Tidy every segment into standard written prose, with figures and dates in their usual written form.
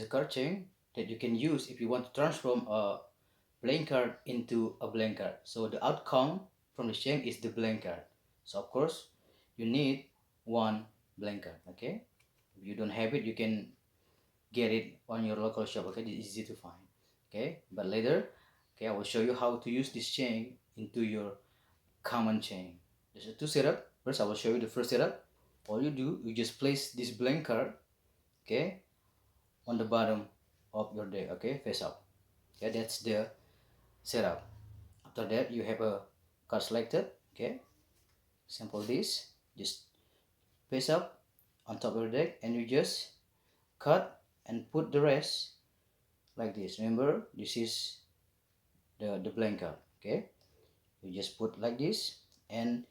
card chain that you can use if you want to transform a blank card into a blank card. So the outcome from the chain is the blank card. So of course you need one blank card. Okay, if you don't have it, you can get it on your local shop. Okay, it's easy to find. Okay, but later, okay, I will show you how to use this chain into your common chain. There's a two setup. First I will show you the first setup. All you do, you just place this blank card, okay, on the bottom of your deck. Okay, face up. Okay, that's the setup. After that, you have a card selected. Okay, sample this, just face up on top of your deck, and you just cut and put the rest like this. Remember, this is the blank card. Okay, you just put like this, and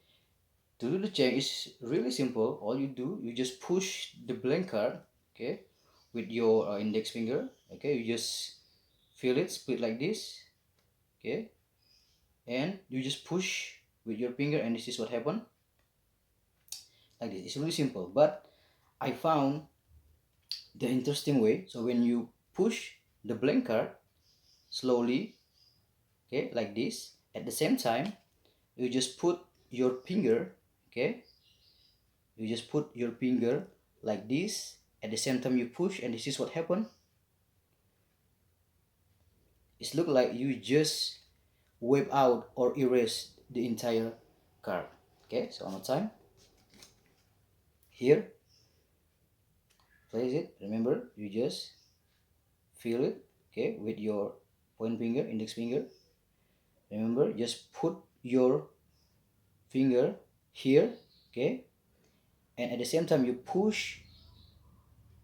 to do the check is really simple. All you do, you just push the blank card, okay, with your index finger. Okay, you just feel it split like this. Okay, and you just push with your finger, and this is what happened like this. It's really simple, but I found the interesting way. So when you push the blank card slowly, okay, like this, at the same time you just put your finger, okay, you just put your finger like this, at the same time you push, and this is what happened. It look like you just wipe out or erase the entire card. Okay, so one more time. Here, place it. Remember, you just feel it, okay, with your point finger, index finger. Remember, just put your finger here, okay, and at the same time you push,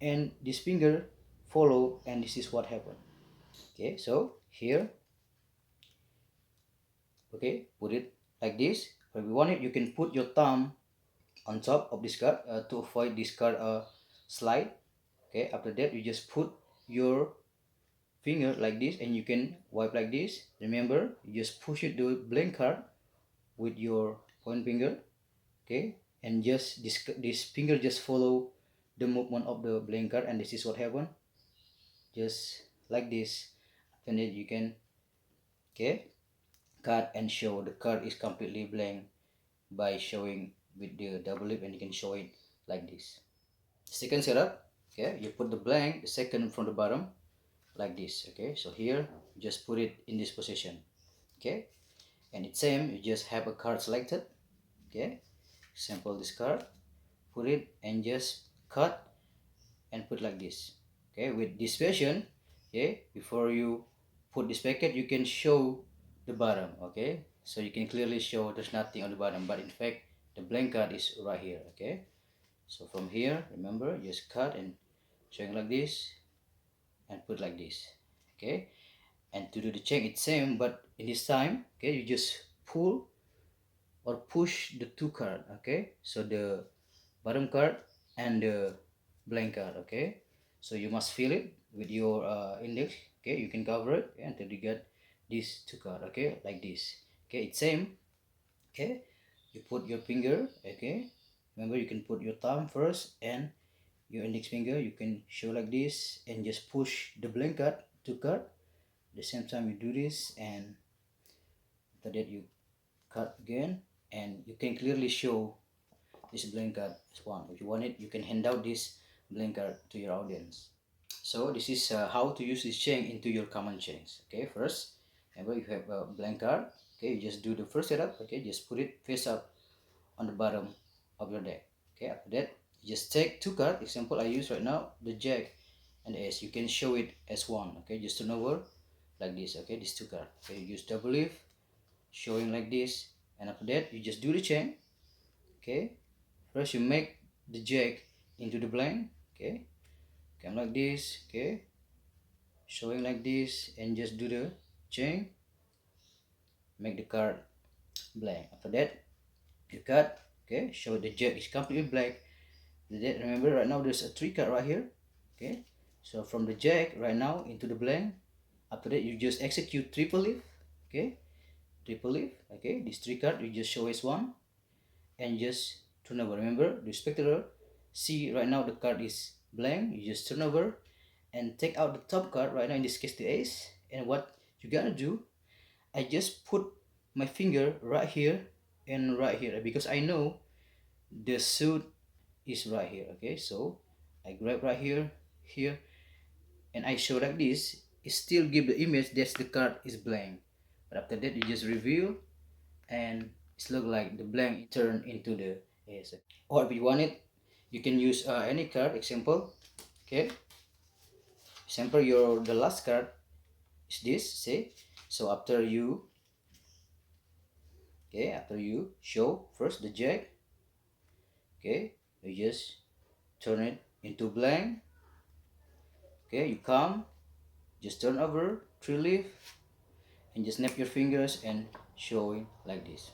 and this finger follow, and this is what happened. Okay, so here, okay, put it like this. If you want it, you can put your thumb on top of this card to avoid this card slide. Okay, after that you just put your finger like this, and you can wipe like this. Remember, you just push it to blank card with your point finger. Okay, and just this finger just follow the movement of the blank card, and this is what happened, just like this. And then you can, okay, cut and show the card is completely blank by showing with the double leaf, and you can show it like this. Second setup, okay, you put the blank, the second from the bottom, like this. Okay, so here just put it in this position. Okay, and it's same, you just have a card selected. Okay, sample this card, put it, and just cut and put like this. Okay, with this version, okay, before you put this packet, you can show the bottom. Okay, so you can clearly show there's nothing on the bottom, but in fact the blank card is right here. Okay, so from here, remember, just cut and showing like this, and put like this. Okay, and to do the check it's same, but in this time, okay, you just pull or push the two card. Okay, so the bottom card and the blank card. Okay, so you must fill it with your index. Okay, you can cover it, okay, until you get these two card. Okay, like this. Okay, it's same. Okay, you put your finger. Okay, remember, you can put your thumb first and your index finger. You can show like this, and just push the blank card to cut. At the same time you do this, and after that you cut again, and you can clearly show this blank card as one. If you want it, you can hand out this blank card to your audience. So this is how to use this chain into your common chains. Okay, first, remember, you have a blank card. Okay, you just do the first setup. Okay, just put it face up on the bottom of your deck. Okay, after that you just take two cards. Example I use right now, the jack and the ace. You can show it as one. Okay, just turn over like this. Okay, these two cards. Okay, you use double leaf, showing like this, and after that you just do the chain. Okay, first you make the jack into the blank. Okay, come like this. Okay, showing like this, and just do the chain, make the card blank. After that you cut. Okay, show the jack is completely black. Remember, right now there's a three card right here. Okay, so from the jack right now into the blank. After that you just execute triple leaf. Okay, triple leaf. Okay, this three card you just show as one, and just turn over. Remember, the spectator see right now the card is blank. You just turn over, and take out the top card right now, in this case the ace. And what you gotta do, I just put my finger right here and right here, because I know the suit is right here. Okay, so I grab right here, here, and I show like this. It still give the image that the card is blank, but after that you just reveal, and it's look like the blank turn into the ace. Or if you want it, you can use any card. Example, okay, example, your the last card is this, say. So after you, okay, after you show first the jack, okay, you just turn it into blank. Okay, you come, just turn over three leaf, and just snap your fingers and show it like this.